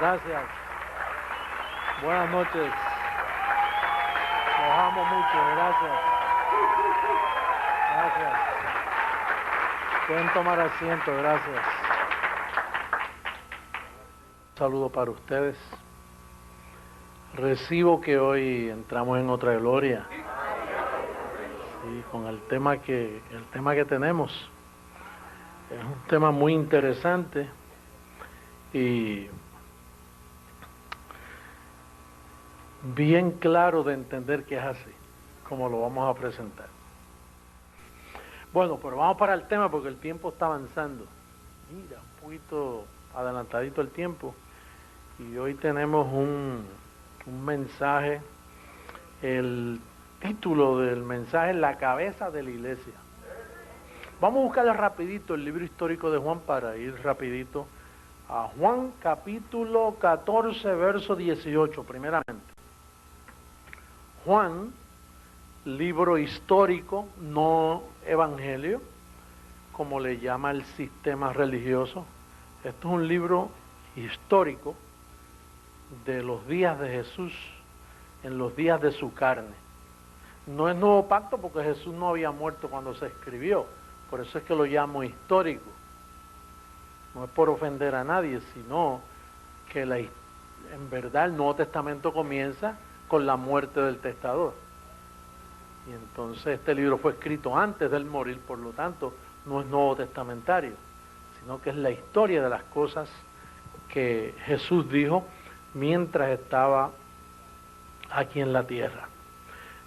Gracias. Buenas noches. Los amo mucho. Gracias. Gracias. Pueden tomar asiento. Gracias. Un saludo para ustedes. Recibo que hoy entramos en otra gloria. Sí, con el tema que tenemos. Es un tema muy interesante y bien claro de entender que es así, como lo vamos a presentar. Bueno, pero vamos para el tema porque el tiempo está avanzando. Mira, un poquito adelantadito el tiempo. Y hoy tenemos un mensaje, el título del mensaje es La cabeza de la iglesia. Vamos a buscarle rapidito el libro histórico de Juan para ir rapidito a Juan capítulo 14, verso 18, primeramente. Juan, libro histórico, no evangelio, como le llama el sistema religioso. Esto es un libro histórico de los días de Jesús, en los días de su carne. No es nuevo pacto porque Jesús no había muerto cuando se escribió, por eso es que lo llamo histórico. No es por ofender a nadie, sino que en verdad el Nuevo Testamento comienza con la muerte del testador. Y entonces este libro fue escrito antes de él morir, por lo tanto no es nuevo testamentario, sino que es la historia de las cosas que Jesús dijo mientras estaba aquí en la tierra.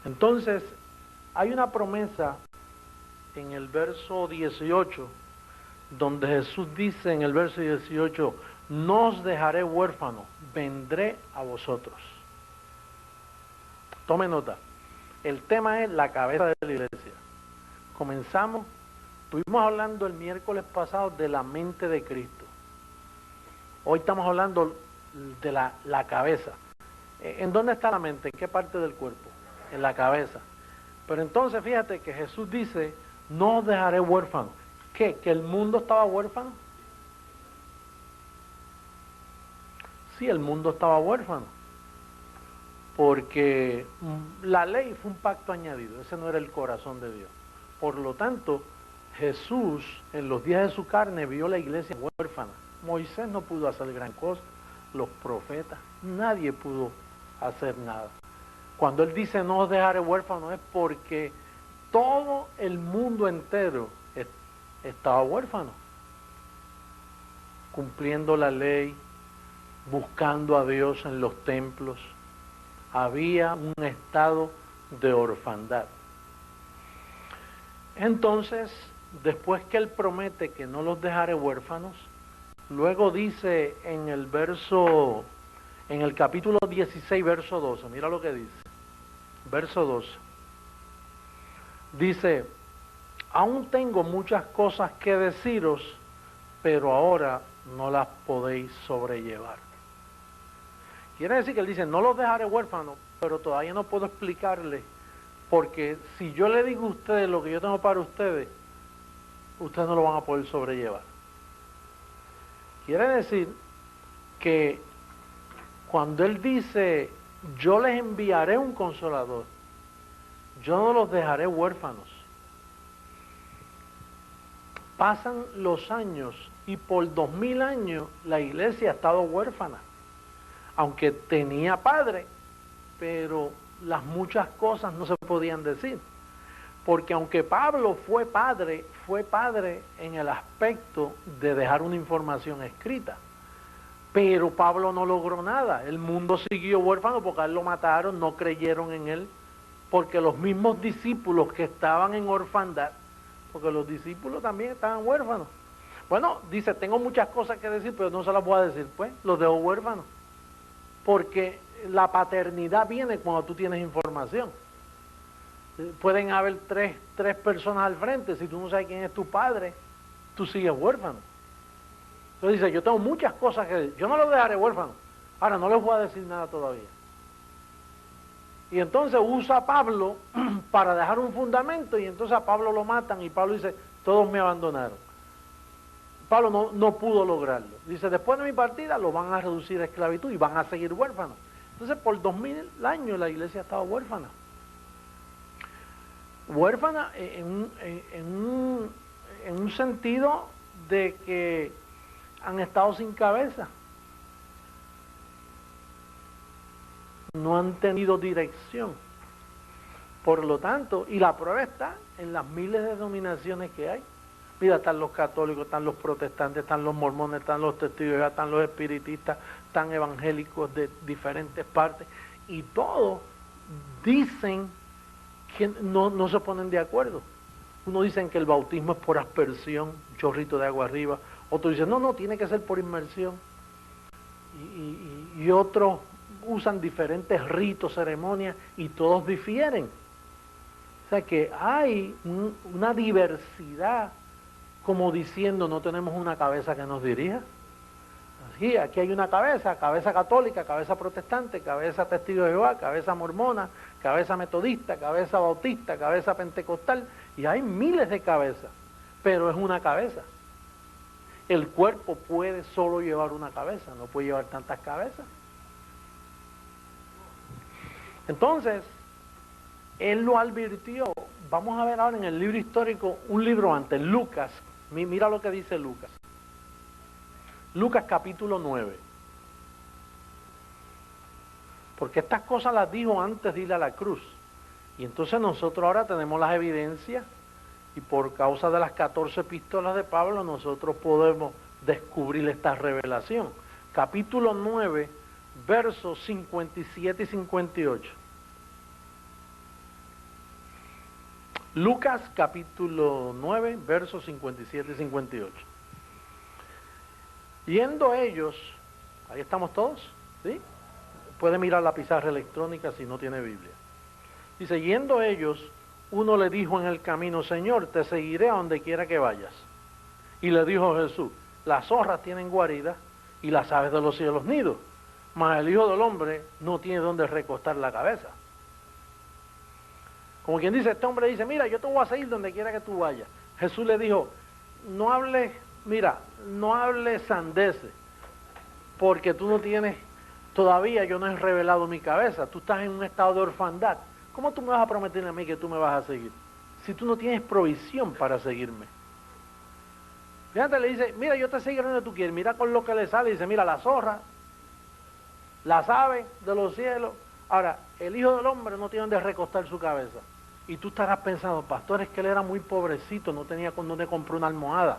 Entonces, hay una promesa en el verso 18, donde Jesús dice en el verso 18, no os dejaré huérfano, vendré a vosotros. Tome nota, el tema es la cabeza de la iglesia. Comenzamos, estuvimos hablando el miércoles pasado de la mente de Cristo. Hoy estamos hablando de la cabeza. ¿En dónde está la mente? ¿En qué parte del cuerpo? En la cabeza. Pero entonces fíjate que Jesús dice, no os dejaré huérfano. ¿Qué? ¿Que el mundo estaba huérfano? Sí, el mundo estaba huérfano. Porque la ley fue un pacto añadido, ese no era el corazón de Dios. Por lo tanto, Jesús en los días de su carne vio la iglesia huérfana. Moisés no pudo hacer gran cosa, los profetas, nadie pudo hacer nada. Cuando él dice no os dejaré huérfano es porque todo el mundo entero estaba huérfano, cumpliendo la ley, buscando a Dios en los templos. Había un estado de orfandad. Entonces, después que él promete que no los dejaré huérfanos, luego dice en el capítulo 16, verso 12, mira lo que dice, verso 12, dice, aún tengo muchas cosas que deciros, pero ahora no las podéis sobrellevar. Quiere decir que él dice, no los dejaré huérfanos, pero todavía no puedo explicarles, porque si yo le digo a ustedes lo que yo tengo para ustedes, ustedes no lo van a poder sobrellevar. Quiere decir que cuando él dice, yo les enviaré un consolador, yo no los dejaré huérfanos. Pasan los años y por 2000 años la iglesia ha estado huérfana. Aunque tenía padre, pero las muchas cosas no se podían decir. Porque aunque Pablo fue padre en el aspecto de dejar una información escrita. Pero Pablo no logró nada. El mundo siguió huérfano porque a él lo mataron, no creyeron en él. Porque los mismos discípulos que estaban en orfandad, porque los discípulos también estaban huérfanos. Bueno, dice, tengo muchas cosas que decir, pero no se las voy a decir, pues, los dejo huérfanos. Porque la paternidad viene cuando tú tienes información. Pueden haber tres personas al frente, si tú no sabes quién es tu padre, tú sigues huérfano. Entonces dice, yo tengo muchas cosas que decir, yo no los dejaré huérfanos, ahora no les voy a decir nada todavía. Y entonces usa a Pablo para dejar un fundamento, y entonces a Pablo lo matan, y Pablo dice, todos me abandonaron. Pablo no pudo lograrlo. Dice, después de mi partida lo van a reducir a esclavitud y van a seguir huérfanos. Entonces, por 2000 años la iglesia ha estado huérfana. Huérfana en un sentido de que han estado sin cabeza. No han tenido dirección. Por lo tanto, y la prueba está en las miles de denominaciones que hay. Mira, están los católicos, están los protestantes, están los mormones, están los testigos, están los espiritistas, están evangélicos de diferentes partes, y todos dicen que no se ponen de acuerdo. Unos dicen que el bautismo es por aspersión, chorrito de agua arriba, otros dicen, no, tiene que ser por inmersión, y otros usan diferentes ritos, ceremonias, y todos difieren. O sea que hay una diversidad, como diciendo, no tenemos una cabeza que nos dirija. Así, aquí hay una cabeza católica, cabeza protestante, cabeza testigo de Jehová, cabeza mormona, cabeza metodista, cabeza bautista, cabeza pentecostal, y hay miles de cabezas, pero es una cabeza. El cuerpo puede solo llevar una cabeza, no puede llevar tantas cabezas. Entonces, él lo advirtió. Vamos a ver ahora en el libro histórico, un libro antes, Lucas. Mira lo que dice Lucas. Lucas capítulo 9. Porque estas cosas las dijo antes de ir a la cruz. Y entonces nosotros ahora tenemos las evidencias, y por causa de las 14 epístolas de Pablo, nosotros podemos descubrir esta revelación. Capítulo 9, versos 57 y 58. Lucas capítulo 9, versos 57 y 58. Yendo ellos, ahí estamos todos, ¿sí? Puede mirar la pizarra electrónica si no tiene Biblia. Dice, yendo ellos, uno le dijo en el camino, Señor, te seguiré a donde quiera que vayas. Y le dijo Jesús, las zorras tienen guaridas y las aves de los cielos nidos, mas el Hijo del Hombre no tiene donde recostar la cabeza. Como quien dice, este hombre dice, mira, yo te voy a seguir donde quiera que tú vayas. Jesús le dijo, no hables sandeces, porque tú no tienes, todavía yo no he revelado mi cabeza, tú estás en un estado de orfandad. ¿Cómo tú me vas a prometer a mí que tú me vas a seguir? Si tú no tienes provisión para seguirme. Fíjate, le dice, mira, yo te seguiré donde tú quieres, mira con lo que le sale, dice, mira, la zorra, las aves de los cielos. Ahora, el Hijo del Hombre no tiene donde recostar su cabeza. Y tú estarás pensando, pastor, es que él era muy pobrecito, no tenía con dónde comprar una almohada.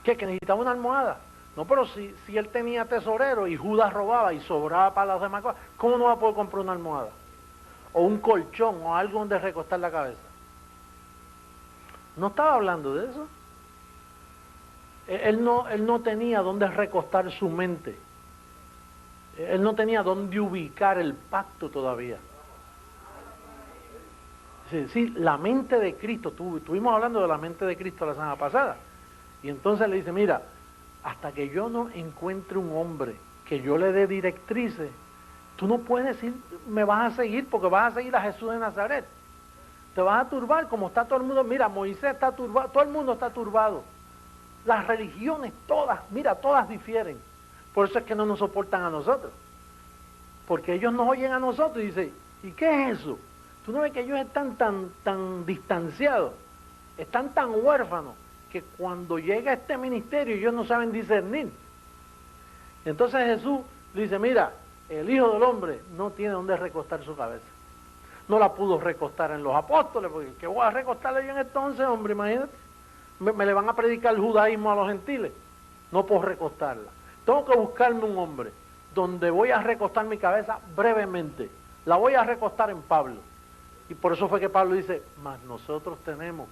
¿Qué? ¿Que necesitaba una almohada? No, pero si él tenía tesorero y Judas robaba y sobraba para las demás cosas, ¿cómo no va a poder comprar una almohada? O un colchón, o algo donde recostar la cabeza. No estaba hablando de eso. Él no tenía dónde recostar su mente. Él no tenía dónde ubicar el pacto todavía. Sí, la mente de Cristo, estuvimos hablando de la mente de Cristo la semana pasada, y entonces le dice, mira, hasta que yo no encuentre un hombre que yo le dé directrices, tú no puedes decir, me vas a seguir, porque vas a seguir a Jesús de Nazaret. Te vas a turbar como está todo el mundo. Mira, Moisés está turbado, todo el mundo está turbado. Las religiones todas, mira, todas difieren. Por eso es que no nos soportan a nosotros. Porque ellos nos oyen a nosotros y dicen, ¿y qué es eso? Tú no ves que ellos están tan distanciados, están tan huérfanos, que cuando llega este ministerio ellos no saben discernir. Entonces Jesús dice, mira, el Hijo del Hombre no tiene dónde recostar su cabeza. No la pudo recostar en los apóstoles, porque ¿qué voy a recostarle yo en entonces, hombre? Imagínate. Me le van a predicar el judaísmo a los gentiles. No puedo recostarla. Tengo que buscarme un hombre donde voy a recostar mi cabeza brevemente. La voy a recostar en Pablo. Y por eso fue que Pablo dice, mas nosotros tenemos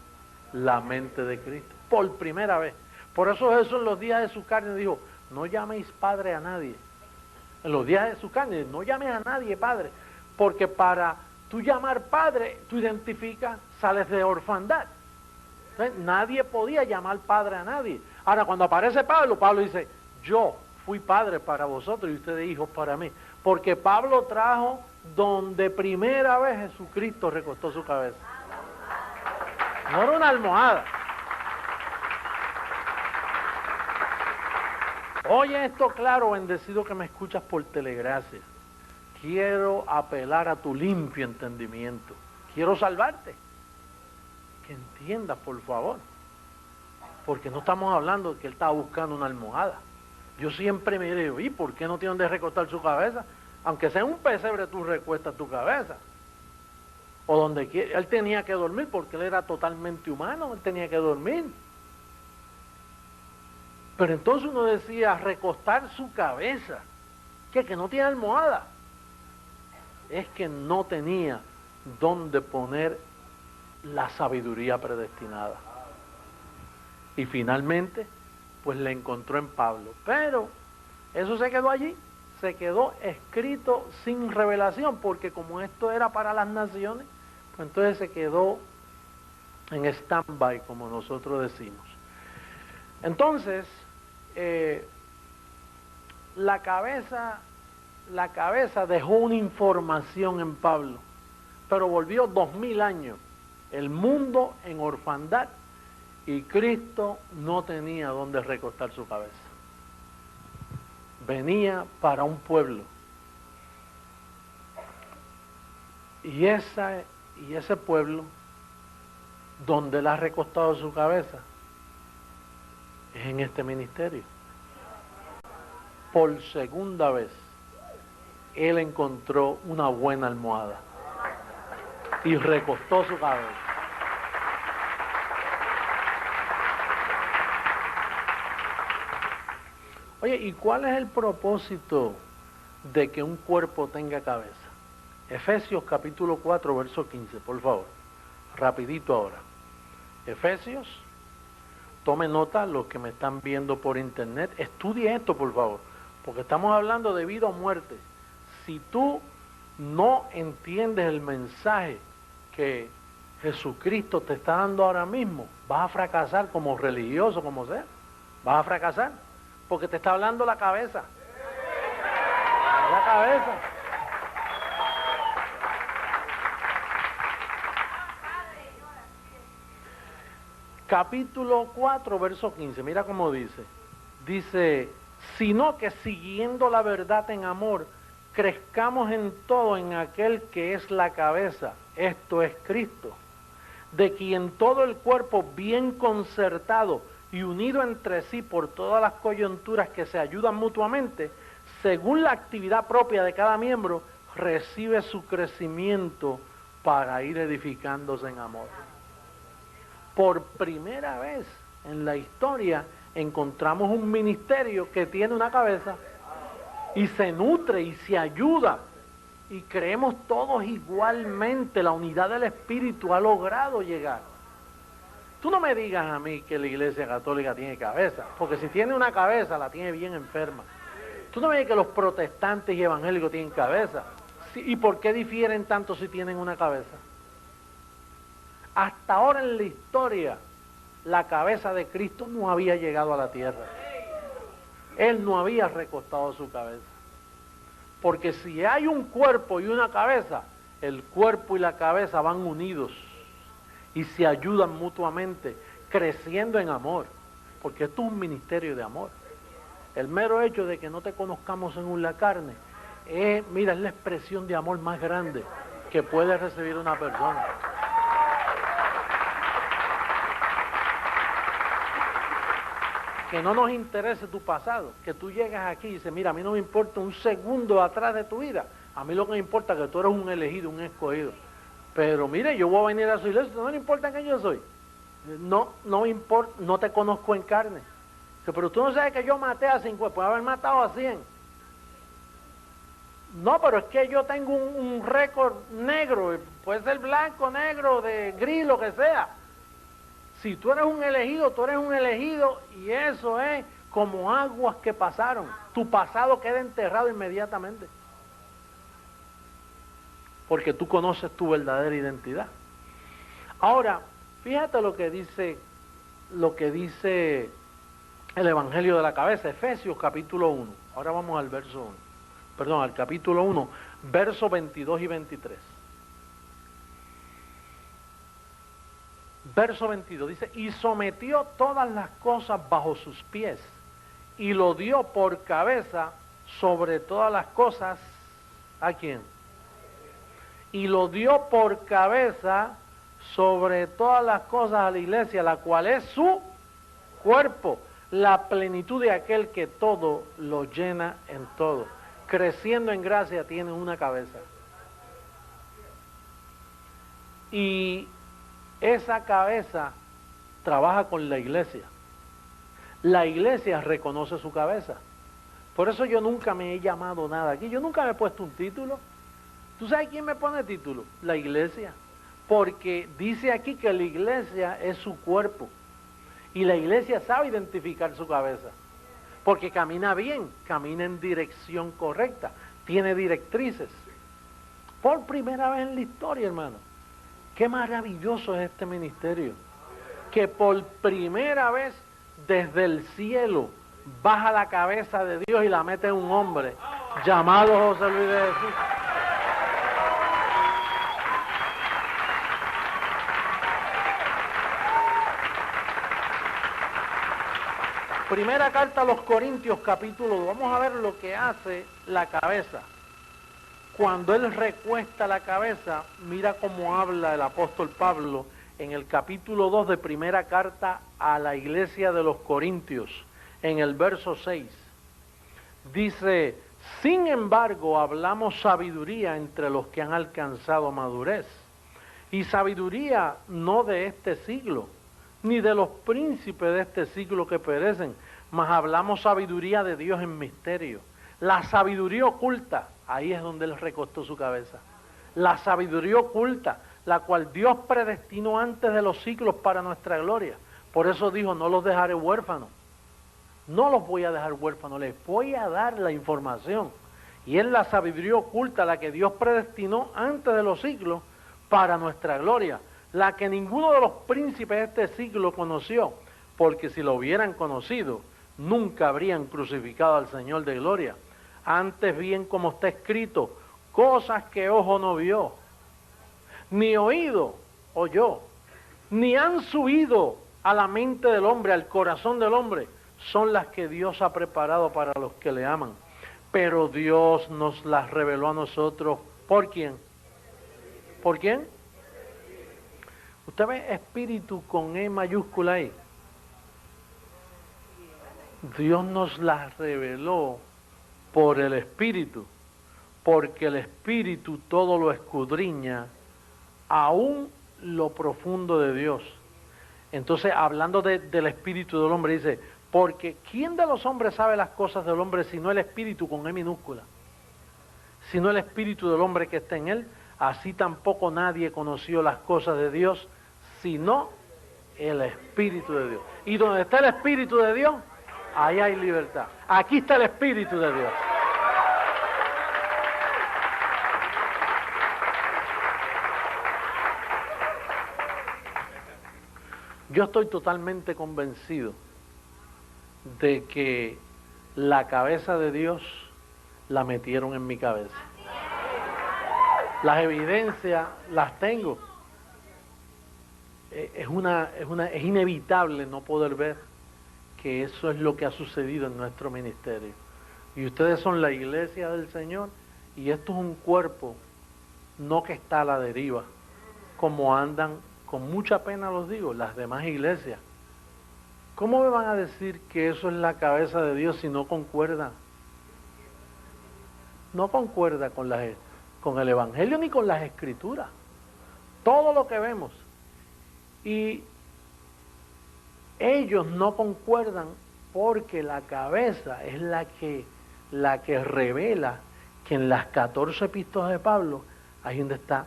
la mente de Cristo. Por primera vez. Por eso Jesús en los días de su carne dijo, no llaméis padre a nadie. En los días de su carne, no llames a nadie padre. Porque para tú llamar padre, tú identificas, sales de orfandad. Entonces, nadie podía llamar padre a nadie. Ahora, cuando aparece Pablo, Pablo dice, yo fui padre para vosotros y ustedes hijos para mí. Porque Pablo trajo donde primera vez Jesucristo recostó su cabeza. No era una almohada. Oye esto claro, bendecido que me escuchas por telegracia. Quiero apelar a tu limpio entendimiento. Quiero salvarte. Que entiendas, por favor. Porque no estamos hablando de que él estaba buscando una almohada. Yo siempre me digo, ¿y por qué no tiene donde recostar su cabeza? Aunque sea un pesebre, tú recuestas tu cabeza. O donde quiera. Él tenía que dormir porque él era totalmente humano, él tenía que dormir. Pero entonces uno decía, recostar su cabeza. ¿Qué? Que no tiene almohada. Es que no tenía donde poner la sabiduría predestinada. Y finalmente, pues le encontró en Pablo. Pero eso se quedó allí, se quedó escrito sin revelación, porque como esto era para las naciones, pues entonces se quedó en stand-by, como nosotros decimos. Entonces, la cabeza dejó una información en Pablo, pero volvió 2000 años, el mundo en orfandad, y Cristo no tenía donde recostar su cabeza. Venía para un pueblo. Y ese pueblo, donde él ha recostado su cabeza, es en este ministerio. Por segunda vez, él encontró una buena almohada y recostó su cabeza. Oye, ¿y cuál es el propósito de que un cuerpo tenga cabeza? Efesios capítulo 4, verso 15, por favor. Rapidito ahora. Efesios, tome nota los que me están viendo por internet. Estudie esto, por favor, porque estamos hablando de vida o muerte. Si tú no entiendes el mensaje que Jesucristo te está dando ahora mismo, vas a fracasar como religioso, como sea. Vas a fracasar, porque te está hablando la cabeza. La cabeza. Capítulo 4, verso 15, mira cómo dice. Dice, sino que siguiendo la verdad en amor, crezcamos en todo en aquel que es la cabeza, esto es Cristo, de quien todo el cuerpo bien concertado y unido entre sí por todas las coyunturas que se ayudan mutuamente, según la actividad propia de cada miembro, recibe su crecimiento para ir edificándose en amor. Por primera vez en la historia encontramos un ministerio que tiene una cabeza y se nutre y se ayuda y creemos todos igualmente, la unidad del Espíritu ha logrado llegar. Tú no me digas a mí que la Iglesia Católica tiene cabeza, porque si tiene una cabeza la tiene bien enferma. Tú no me digas que los protestantes y evangélicos tienen cabeza. ¿Y por qué difieren tanto si tienen una cabeza? Hasta ahora en la historia, la cabeza de Cristo no había llegado a la tierra. Él no había recostado su cabeza. Porque si hay un cuerpo y una cabeza, el cuerpo y la cabeza van unidos y se ayudan mutuamente, creciendo en amor. Porque esto es un ministerio de amor. El mero hecho de que no te conozcamos según la carne, mira, es la expresión de amor más grande que puede recibir una persona. Que no nos interese tu pasado, que tú llegas aquí y dices, mira, a mí no me importa un segundo atrás de tu vida, a mí lo que me importa es que tú eres un elegido, un escogido. Pero mire, yo voy a venir a su iglesia, no me importa quién yo soy. No me importa, no te conozco en carne. Pero tú no sabes que yo maté a 50, puede haber matado a 100. No, pero es que yo tengo un récord negro, puede ser blanco, negro, de gris, lo que sea. Si tú eres un elegido, tú eres un elegido y eso es como aguas que pasaron. Tu pasado queda enterrado inmediatamente. Porque tú conoces tu verdadera identidad. Ahora, fíjate lo que dice el Evangelio de la Cabeza, Efesios capítulo 1. Ahora vamos al verso 1. Perdón, al capítulo 1, versos 22 y 23. Verso 22 dice, y sometió todas las cosas bajo sus pies, y lo dio por cabeza sobre todas las cosas. ¿A quién? Y lo dio por cabeza sobre todas las cosas a la iglesia, la cual es su cuerpo, la plenitud de aquel que todo lo llena en todo. Creciendo en gracia tiene una cabeza. Y esa cabeza trabaja con la iglesia. La iglesia reconoce su cabeza. Por eso yo nunca me he llamado nada aquí. Yo nunca me he puesto un título. ¿Tú sabes quién me pone título? La iglesia. Porque dice aquí que la iglesia es su cuerpo. Y la iglesia sabe identificar su cabeza. Porque camina bien, camina en dirección correcta. Tiene directrices. Por primera vez en la historia, hermano. Qué maravilloso es este ministerio. Que por primera vez desde el cielo baja la cabeza de Dios y la mete en un hombre llamado José Luis de Jesús. Primera carta a los Corintios, capítulo 2. Vamos a ver lo que hace la cabeza. Cuando él recuesta la cabeza, mira cómo habla el apóstol Pablo en el capítulo 2 de primera carta a la iglesia de los Corintios, en el verso 6. Dice, sin embargo, hablamos sabiduría entre los que han alcanzado madurez. Y sabiduría no de este siglo, ni de los príncipes de este siglo que perecen, mas hablamos sabiduría de Dios en misterio. La sabiduría oculta, ahí es donde él recostó su cabeza. La sabiduría oculta, la cual Dios predestinó antes de los siglos para nuestra gloria. Por eso dijo, no los dejaré huérfanos. No los voy a dejar huérfanos, les voy a dar la información. Y es la sabiduría oculta, la que Dios predestinó antes de los siglos para nuestra gloria. La que ninguno de los príncipes de este siglo conoció, porque si lo hubieran conocido, nunca habrían crucificado al Señor de gloria. Antes bien, como está escrito, cosas que ojo no vio, ni oído oyó, ni han subido a la mente del hombre, al corazón del hombre, son las que Dios ha preparado para los que le aman. Pero Dios nos las reveló a nosotros. ¿Por quién? ¿Por quién? Usted ve espíritu con E mayúscula ahí. Dios nos las reveló por el Espíritu, porque el Espíritu todo lo escudriña, aún lo profundo de Dios. Entonces, hablando del Espíritu del hombre, dice, porque ¿quién de los hombres sabe las cosas del hombre sino el Espíritu con E minúscula? Sino el Espíritu del hombre que está en él, así tampoco nadie conoció las cosas de Dios, sino el Espíritu de Dios. Y donde está el Espíritu de Dios, ahí hay libertad. Aquí está el Espíritu de Dios. Yo estoy totalmente convencido de que la cabeza de Dios la metieron en mi cabeza. Las evidencias las tengo. Es inevitable no poder ver que eso es lo que ha sucedido en nuestro ministerio. Y ustedes son la iglesia del Señor y esto es un cuerpo, no que está a la deriva, como andan, con mucha pena los digo, las demás iglesias. ¿Cómo me van a decir que eso es la cabeza de Dios si no concuerda? No concuerda con el Evangelio ni con las Escrituras. Todo lo que vemos. Y ellos no concuerdan porque la cabeza es la que revela que en las 14 epístolas de Pablo, ahí donde está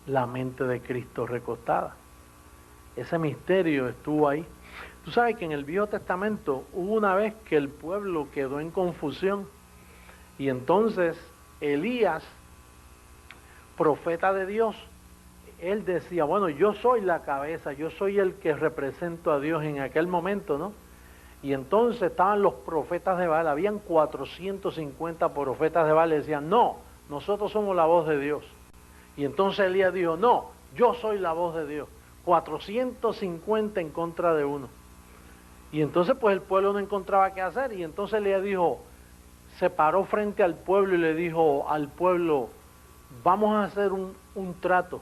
la mente de Cristo recostada. Ese misterio estuvo ahí. Tú sabes que en el Viejo Testamento hubo una vez que el pueblo quedó en confusión y entonces Elías, profeta de Dios, él decía, bueno, yo soy la cabeza, yo soy el que represento a Dios en aquel momento, ¿no? Y entonces estaban los profetas de Baal, habían 450 profetas de Baal, y decían, no, nosotros somos la voz de Dios. Y entonces Elías dijo, no, yo soy la voz de Dios. 450 en contra de uno. Y entonces pues el pueblo no encontraba qué hacer, y entonces le dijo, se paró frente al pueblo y le dijo al pueblo, vamos a hacer un trato,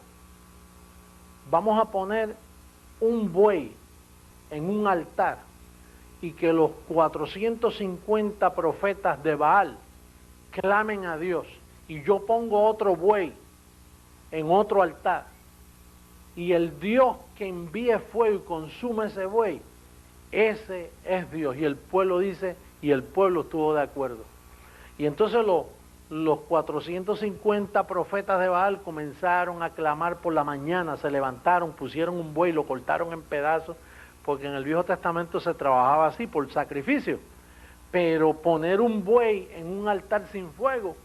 vamos a poner un buey en un altar y que los 450 profetas de Baal clamen a Dios, y yo pongo otro buey en otro altar, y el Dios que envíe fuego y consume ese buey, ese es Dios. Y el pueblo dice, y el pueblo estuvo de acuerdo. Y entonces los 450 profetas de Baal comenzaron a clamar por la mañana, se levantaron, pusieron un buey, lo cortaron en pedazos, porque en el Viejo Testamento se trabajaba así, por sacrificio. Pero poner un buey en un altar sin fuego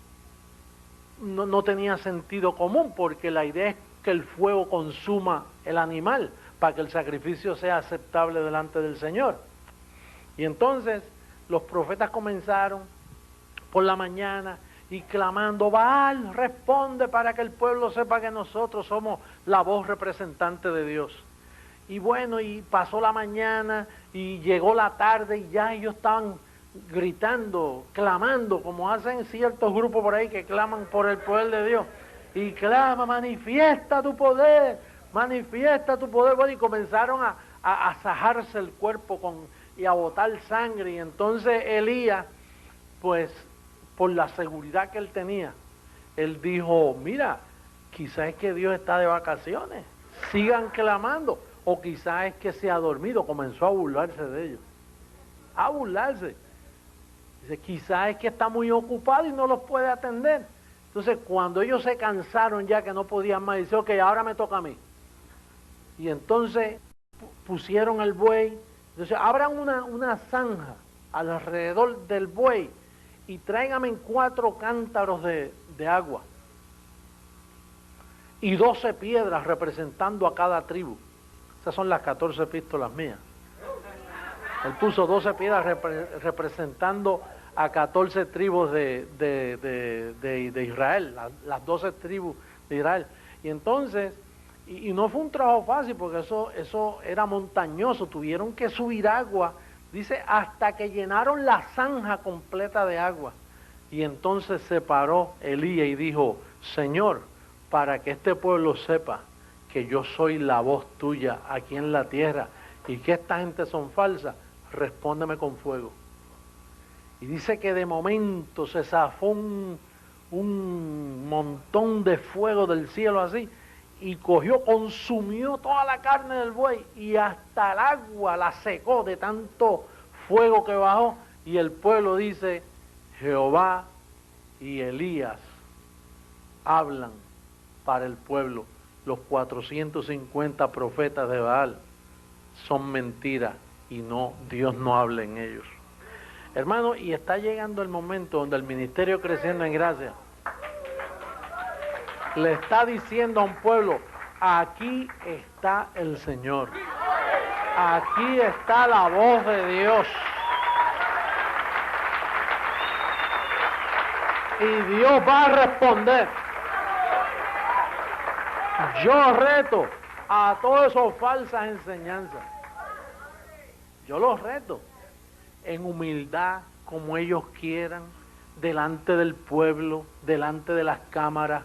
no tenía sentido común, porque la idea es que el fuego consuma el animal para que el sacrificio sea aceptable delante del Señor. Y entonces los profetas comenzaron por la mañana y clamando, Baal, responde para que el pueblo sepa que nosotros somos la voz representante de Dios. Y bueno, y pasó la mañana y llegó la tarde y ya ellos estaban gritando, clamando, como hacen ciertos grupos por ahí que claman por el poder de Dios. Y clama, manifiesta tu poder, manifiesta tu poder. Bueno, y comenzaron a sajarse el cuerpo y a botar sangre. Y entonces Elías, pues por la seguridad que él tenía, él dijo, mira, quizás es que Dios está de vacaciones, sigan clamando, o quizás es que se ha dormido. Comenzó a burlarse de ellos, a burlarse. Dice, quizás es que está muy ocupado y no los puede atender. Entonces, cuando ellos se cansaron ya que no podían más, dice, ok, ahora me toca a mí. Y entonces pusieron el buey. Entonces, abran una zanja alrededor del buey y tráigame 4 cántaros de agua y 12 piedras representando a cada tribu. Esas son las 14 epístolas mías. Él puso 12 piedras representando a 14 tribus de Israel, las 12 tribus de Israel. Y entonces, y no fue un trabajo fácil, porque eso era montañoso, tuvieron que subir agua, dice, hasta que llenaron la zanja completa de agua. Y entonces se paró Elías y dijo, Señor, para que este pueblo sepa que yo soy la voz tuya aquí en la tierra y que esta gente son falsas, respóndeme con fuego. Y dice que de momento se zafó un montón de fuego del cielo así, y consumió toda la carne del buey, y hasta el agua la secó de tanto fuego que bajó. Y el pueblo dice, Jehová y Elías hablan para el pueblo. Los 450 profetas de Baal son mentiras, y no, Dios no habla en ellos. Hermano, y está llegando el momento donde el ministerio Creciendo en Gracia le está diciendo a un pueblo, aquí está el Señor, aquí está la voz de Dios, y Dios va a responder. Yo reto a todas esas falsas enseñanzas, yo los reto en humildad, como ellos quieran, delante del pueblo, delante de las cámaras,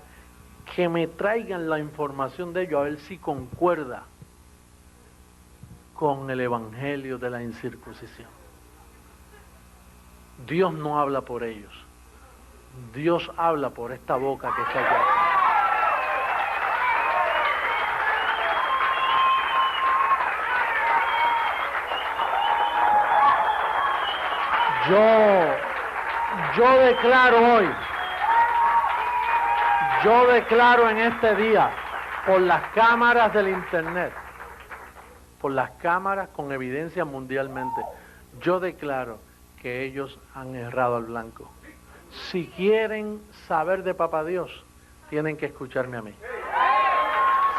que me traigan la información de ellos a ver si concuerda con el evangelio de la incircuncisión. Dios no habla por ellos, Dios habla por esta boca que está allá. Yo declaro hoy, yo declaro en este día, por las cámaras del internet, por las cámaras con evidencia mundialmente, yo declaro que ellos han errado al blanco. Si quieren saber de Papá Dios, tienen que escucharme a mí.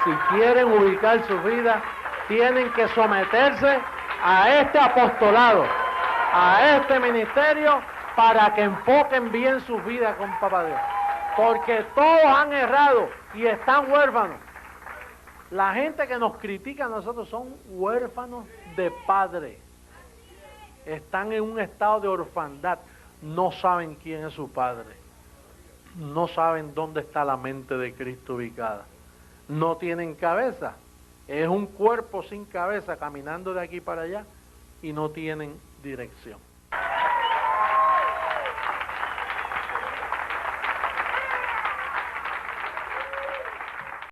Si quieren ubicar su vida, tienen que someterse a este apostolado, a este ministerio, para que enfoquen bien sus vidas con Papá Dios. Porque todos han errado y están huérfanos. La gente que nos critica a nosotros son huérfanos de padre. están en un estado de orfandad, no saben quién es su Padre, no saben dónde está la mente de Cristo ubicada, no tienen cabeza, es un cuerpo sin cabeza caminando de aquí para allá y no tienen dirección.